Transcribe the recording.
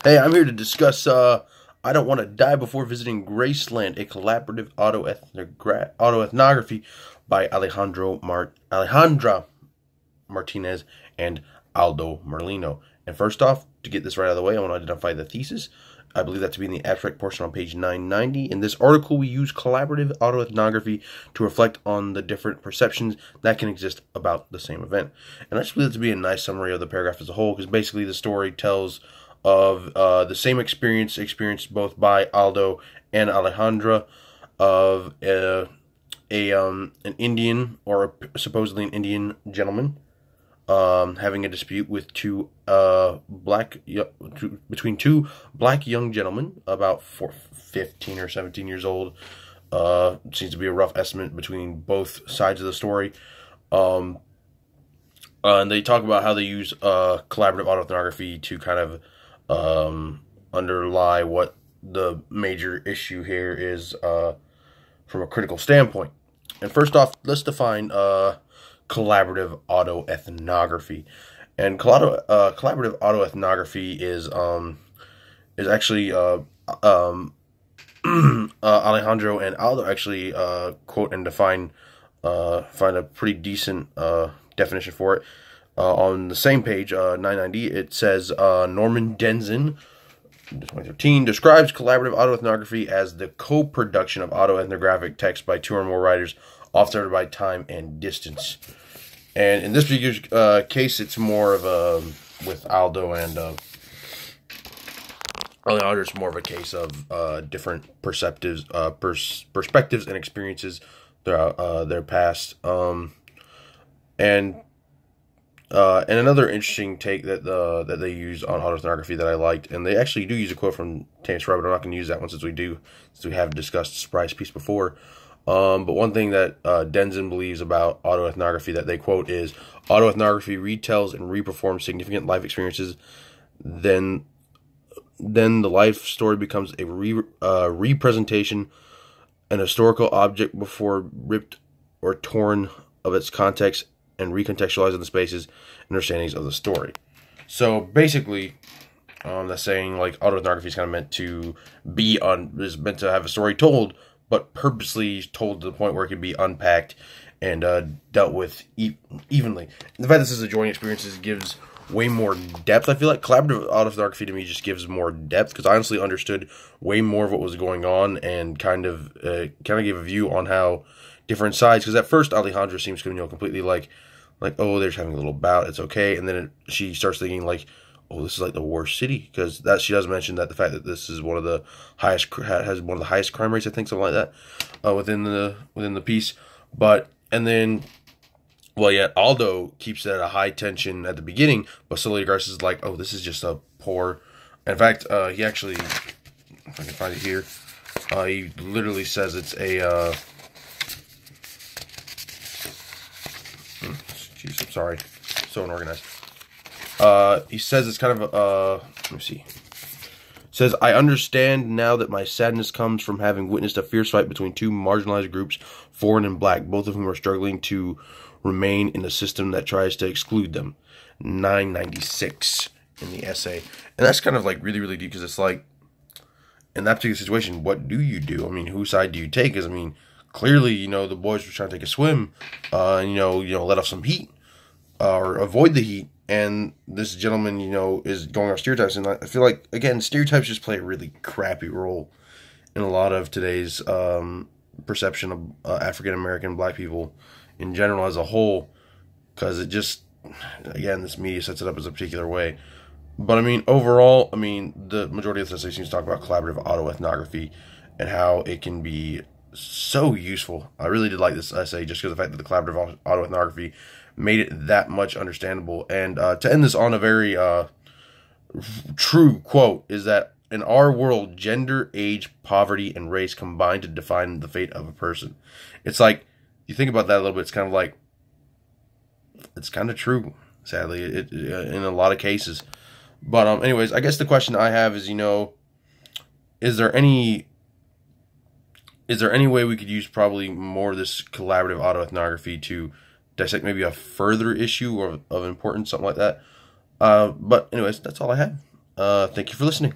Hey, I'm here to discuss I Don't Want to Die Before Visiting Graceland, a collaborative autoethnography by Alejandra Martinez and Aldo Merlino. And first off, to get this right out of the way, I want to identify the thesis. I believe that to be in the abstract portion on page 990. In this article, we use collaborative autoethnography to reflect on the different perceptions that can exist about the same event. And I just believe it to be a nice summary of the paragraph as a whole, because basically the story tells of the same experience experienced both by Aldo and Alejandra of an Indian, or supposedly an Indian gentleman, having a dispute with between two black young gentlemen about 15 or 17 years old. Seems to be a rough estimate between both sides of the story. And they talk about how they use collaborative autoethnography to kind of underlie what the major issue here is from a critical standpoint. And first off, let's define collaborative autoethnography. And collaborative autoethnography is actually Alejandro and Aldo actually quote and define find a pretty decent definition for it. On the same page, 990, it says Norman Denzin, 2013, describes collaborative autoethnography as the co-production of autoethnographic text by two or more writers, off separated by time and distance. And in this particular case, it's more of a, with Aldo and Alejandro, it's more of a case of different perspectives and experiences throughout their past. And another interesting take that they use on autoethnography that I liked, and they actually do use a quote from Tanis Rowe, but I'm not going to use that one since we have discussed the surprise piece before. But one thing that Denzin believes about autoethnography that they quote is, autoethnography retells and reperforms significant life experiences. Then the life story becomes a representation, an historical object before ripped or torn of its context and recontextualizing the spaces and understandings of the story. So basically, that's saying like autoethnography is kind of meant to is meant to have a story told, but purposely told to the point where it can be unpacked and dealt with evenly. And the fact that this is a joint experiences gives way more depth. I feel like collaborative autoethnography to me just gives more depth, because I honestly understood way more of what was going on and kind of gave a view on how different sides. Because at first Alejandra seems completely like oh, they're just having a little bout, it's okay, and then she starts thinking like, oh, this is like the worst city, because that she does mention that the fact that this is one of the highest has one of the highest crime rates, I think, something like that, within the piece. And then, well, yeah, Aldo keeps it at a high tension at the beginning, but slowly Garces is like, oh, this is just a poor. In fact, he actually, if I can find it here, he literally says it's a. Jeez, I'm sorry, so unorganized. He says it's kind of let me see. It says, I understand now that my sadness comes from having witnessed a fierce fight between two marginalized groups, foreign and black, both of whom are struggling to remain in a system that tries to exclude them. 996 in the essay. And that's kind of like really, really deep, because it's like, in that particular situation, what do you do? I mean, whose side do you take? Because, I mean, clearly, the boys were trying to take a swim, and, let off some heat, or avoid the heat. And this gentleman, is going off stereotypes. And I feel like, again, stereotypes just play a really crappy role in a lot of today's perception of African-American black people in general as a whole. Because it just, again, this media sets it up as a particular way. But, I mean, overall, the majority of this essay seems to talk about collaborative autoethnography and how it can be so useful. I really did like this essay just because of the fact that the collaborative autoethnography made it that much understandable. And to end this on a very true quote is that in our world, gender, age, poverty, and race combine to define the fate of a person. It's like, you think about that a little bit, it's kind of like, it's kind of true, sadly, in a lot of cases. But anyways, I guess the question I have is, is there any way we could use probably more of this collaborative autoethnography to dissect maybe a further issue of importance, something like that? But anyways, that's all I have. Thank you for listening.